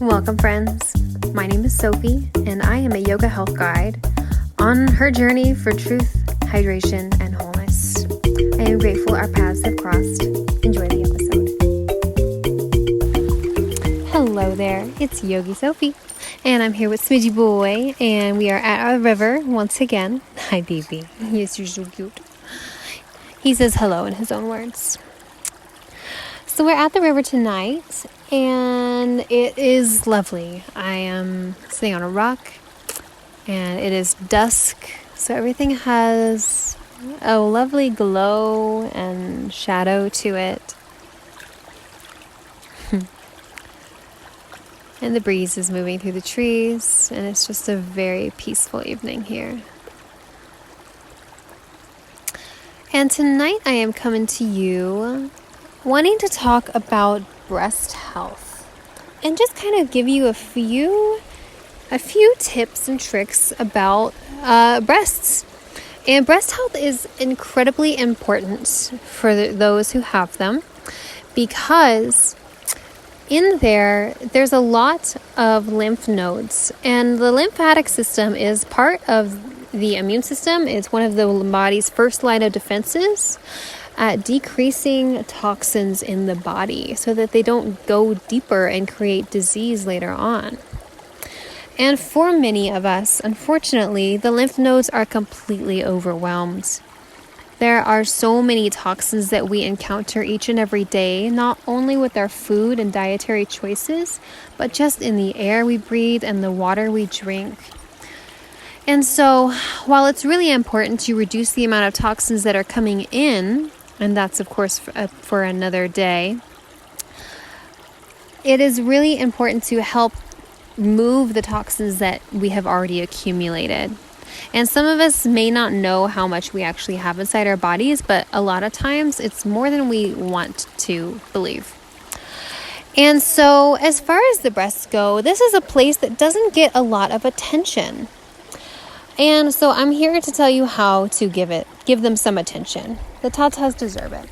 Welcome, friends. My name is Sophie, and I am a yoga health guide on her journey for truth, hydration, and wholeness. I am grateful our paths have crossed. Enjoy the episode. Hello there, it's Yogi Sophie, and I'm here with Smidgy Boy, and we are at a river once again. Hi, baby. Yes, you're so cute. He says hello in his own words. So we're at the river tonight, and it is lovely. I am sitting on a rock, and it is dusk, so everything has a lovely glow and shadow to it. And the breeze is moving through the trees, and it's just a very peaceful evening here. And tonight I am coming to you wanting to talk about breast health and just kind of give you a few tips and tricks about breasts. And breast health is incredibly important for those who have them, because in there's a lot of lymph nodes, and the lymphatic system is part of the immune system. It's one of the body's first line of defenses at decreasing toxins in the body so that they don't go deeper and create disease later on. And for many of us, unfortunately, the lymph nodes are completely overwhelmed. There are so many toxins that we encounter each and every day, not only with our food and dietary choices, but just in the air we breathe and the water we drink. And so, while it's really important to reduce the amount of toxins that are coming in, and that's, of course, for another day, it is really important to help move the toxins that we have already accumulated. And some of us may not know how much we actually have inside our bodies, but a lot of times it's more than we want to believe. And so, as far as the breasts go, this is a place that doesn't get a lot of attention. And so I'm here to tell you how to give them some attention. The ta-tas deserve it.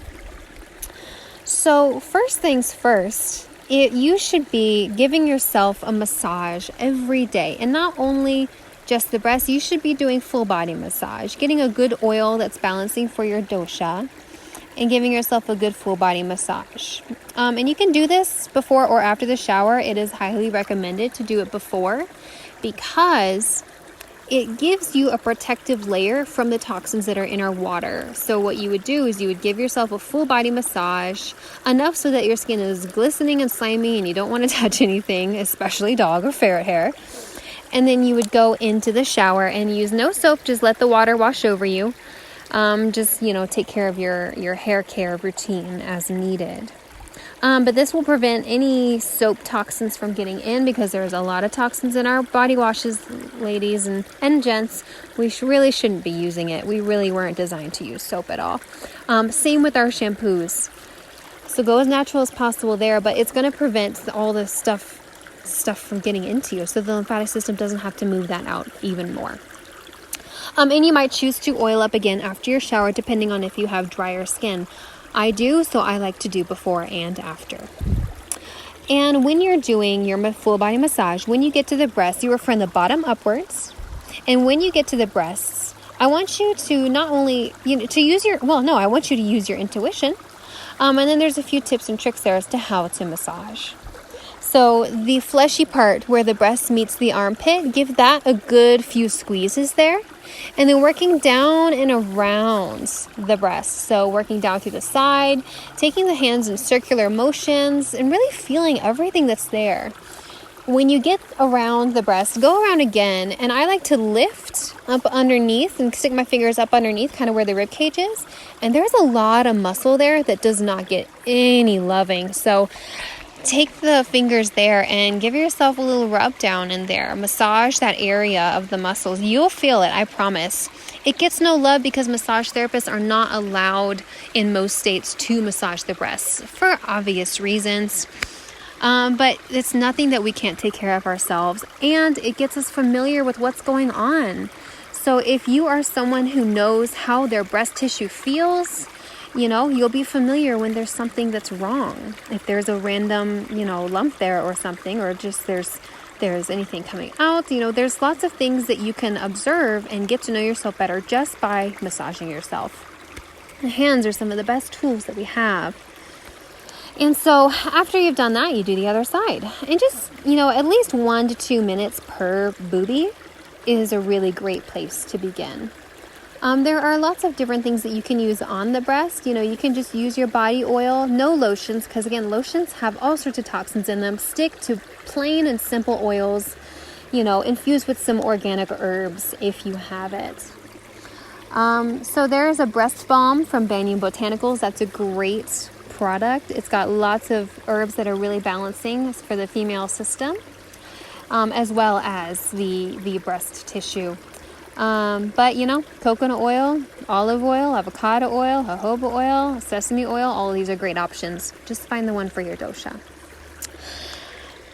So first things first, you should be giving yourself a massage every day. And not only just the breasts, you should be doing full body massage, getting a good oil that's balancing for your dosha, and giving yourself a good full body massage. And you can do this before or after the shower. It is highly recommended to do it before, because it gives you a protective layer from the toxins that are in our water. So what you would do is you would give yourself a full body massage, enough so that your skin is glistening and slimy and you don't want to touch anything, especially dog or ferret hair. And then you would go into the shower and use no soap, just let the water wash over you. Take care of your hair care routine as needed. But this will prevent any soap toxins from getting in, because there's a lot of toxins in our body washes, ladies and gents. We really shouldn't be using it. We really weren't designed to use soap at all. Same with our shampoos. So go as natural as possible there, but it's going to prevent all the stuff from getting into you, so the lymphatic system doesn't have to move that out even more. And you might choose to oil up again after your shower, depending on if you have drier skin. I do, so I like to do before and after. And when you're doing your full body massage, when you get to the breasts, you are from the bottom upwards. And when you get to the breasts, I want you to not only, I want you to use your intuition. And then there's a few tips and tricks there as to how to massage. So the fleshy part where the breast meets the armpit, give that a good few squeezes there. And then working down and around the breast. So working down through the side, taking the hands in circular motions, and really feeling everything that's there. When you get around the breast, go around again. And I like to lift up underneath and stick my fingers up underneath, kind of where the rib cage is. And there's a lot of muscle there that does not get any loving. So take the fingers there and give yourself a little rub down in there. Massage that area of the muscles. You'll feel it, I promise. It gets no love because massage therapists are not allowed in most states to massage the breasts for obvious reasons. But it's nothing that we can't take care of ourselves, and it gets us familiar with what's going on. So if you are someone who knows how their breast tissue feels, You'll be familiar when there's something that's wrong. If there's a random, lump there or something, or just there's anything coming out, there's lots of things that you can observe and get to know yourself better just by massaging yourself. The hands are some of the best tools that we have. And so after you've done that, you do the other side. And just, at least 1 to 2 minutes per boobie is a really great place to begin. There are lots of different things that you can use on the breast. You can just use your body oil, no lotions, because again, lotions have all sorts of toxins in them. Stick to plain and simple oils, infused with some organic herbs if you have it. So there is a breast balm from Banyan Botanicals. That's a great product. It's got lots of herbs that are really balancing for the female system, as well as the breast tissue. But coconut oil, olive oil, avocado oil, jojoba oil, sesame oil, all of these are great options. Just find the one for your dosha.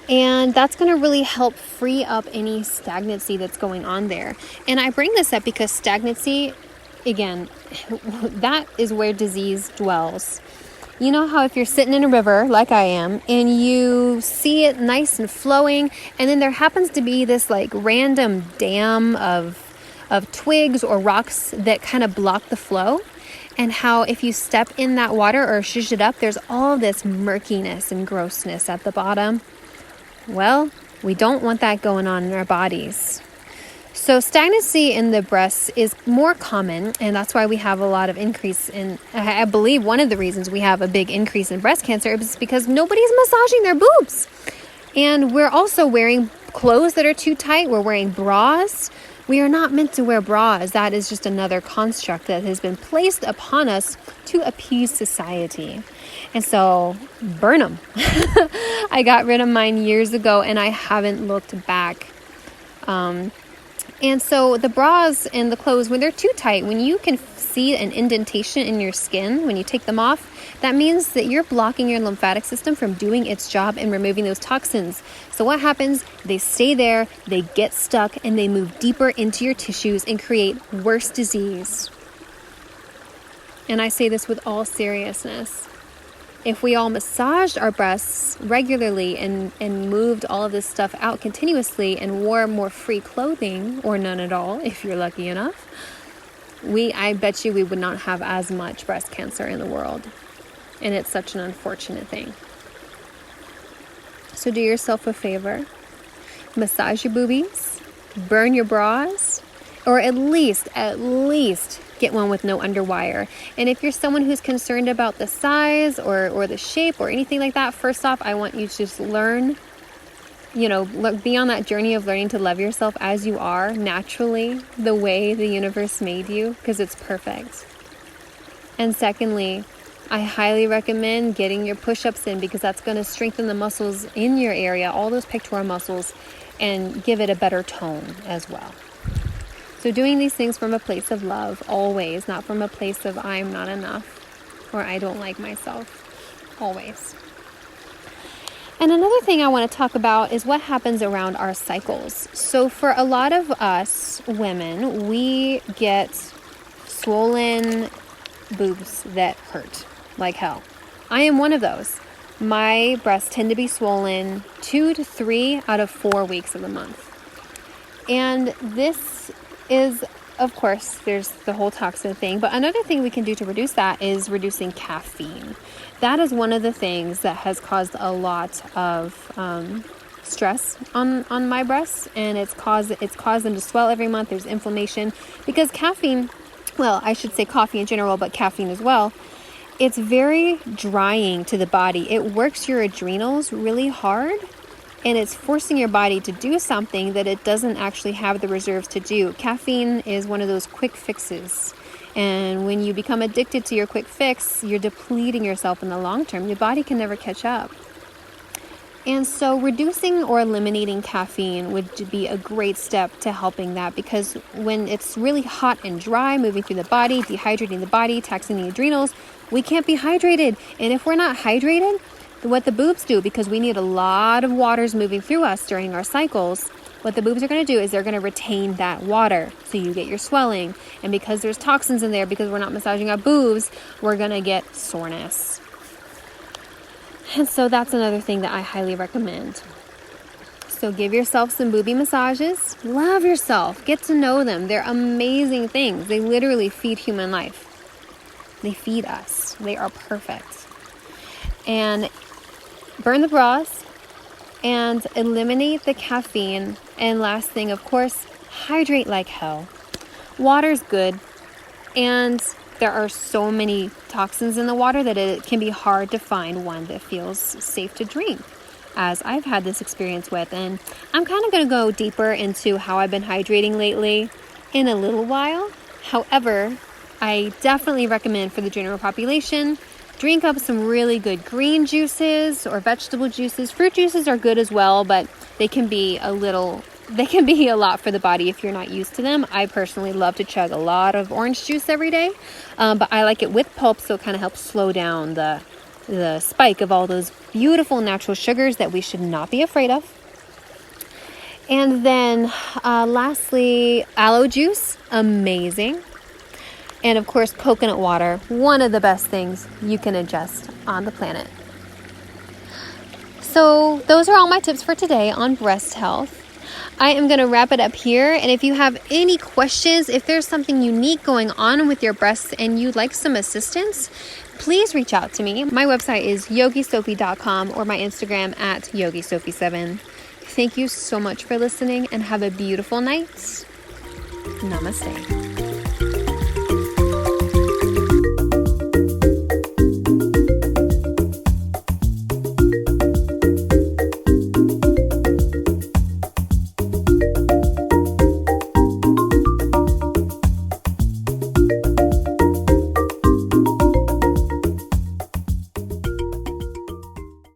And that's going to really help free up any stagnancy that's going on there. And I bring this up because stagnancy, again, that is where disease dwells. You know how if you're sitting in a river, like I am, and you see it nice and flowing, and then there happens to be this like random dam of twigs or rocks that kind of block the flow, and how if you step in that water or shush it up, there's all this murkiness and grossness at the bottom. Well, we don't want that going on in our bodies. So stagnancy in the breasts is more common, and that's why we have a lot of increase in, I believe one of the reasons we have a big increase in breast cancer is because nobody's massaging their boobs. And we're also wearing clothes that are too tight. We're wearing bras. We are not meant to wear bras. That is just another construct that has been placed upon us to appease society. And so, burn them. I got rid of mine years ago, and I haven't looked back. And so the bras and the clothes, when they're too tight, when you can see an indentation in your skin when you take them off, that means that you're blocking your lymphatic system from doing its job and removing those toxins. So what happens? They stay there, they get stuck, and they move deeper into your tissues and create worse disease. And I say this with all seriousness. If we all massaged our breasts regularly and moved all of this stuff out continuously and wore more free clothing, or none at all, if you're lucky enough, I bet you we would not have as much breast cancer in the world. And it's such an unfortunate thing. So do yourself a favor. Massage your boobies, burn your bras, or at least get one with no underwire. And if you're someone who's concerned about the size or the shape or anything like that, first off, I want you to just learn, be on that journey of learning to love yourself as you are, naturally, the way the universe made you, because it's perfect. And secondly, I highly recommend getting your push-ups in, because that's going to strengthen the muscles in your area, all those pectoral muscles, and give it a better tone as well. So doing these things from a place of love, always, not from a place of I'm not enough or I don't like myself, always. And another thing I want to talk about is what happens around our cycles. So for a lot of us women, we get swollen boobs that hurt like hell. I am one of those. My breasts tend to be swollen 2 to 3 out of 4 weeks of the month. And this is, of course, there's the whole toxin thing, but another thing we can do to reduce that is reducing caffeine. That is one of the things that has caused a lot of stress on my breasts, and it's caused them to swell every month. There's inflammation because caffeine, well, I should say coffee in general, but caffeine as well, it's very drying to the body. It works your adrenals really hard, and it's forcing your body to do something that it doesn't actually have the reserves to do. Caffeine is one of those quick fixes. And when you become addicted to your quick fix, you're depleting yourself in the long term. Your body can never catch up. And so reducing or eliminating caffeine would be a great step to helping that, because when it's really hot and dry, moving through the body, dehydrating the body, taxing the adrenals, we can't be hydrated. And if we're not hydrated, what the boobs do, because we need a lot of waters moving through us during our cycles, what the boobs are going to do is they're going to retain that water. So you get your swelling. And because there's toxins in there, because we're not massaging our boobs, we're going to get soreness. And so that's another thing that I highly recommend. So give yourself some boobie massages. Love yourself. Get to know them. They're amazing things. They literally feed human life. They feed us. They are perfect. And burn the bras and eliminate the caffeine. And last thing, of course, hydrate like hell. Water's good. And there are so many toxins in the water that it can be hard to find one that feels safe to drink, as I've had this experience with. And I'm kind of going to go deeper into how I've been hydrating lately in a little while. However, I definitely recommend for the general population, drink up some really good green juices or vegetable juices. Fruit juices are good as well, but they can be a lot for the body if you're not used to them. I personally love to chug a lot of orange juice every day, but I like it with pulp, so it kind of helps slow down the spike of all those beautiful natural sugars that we should not be afraid of. And then lastly, aloe juice, amazing. And of course, coconut water, one of the best things you can ingest on the planet. So those are all my tips for today on breast health. I am going to wrap it up here. And if you have any questions, if there's something unique going on with your breasts and you'd like some assistance, please reach out to me. My website is yogisophie.com or my Instagram at yogisophie7. Thank you so much for listening and have a beautiful night. Namaste.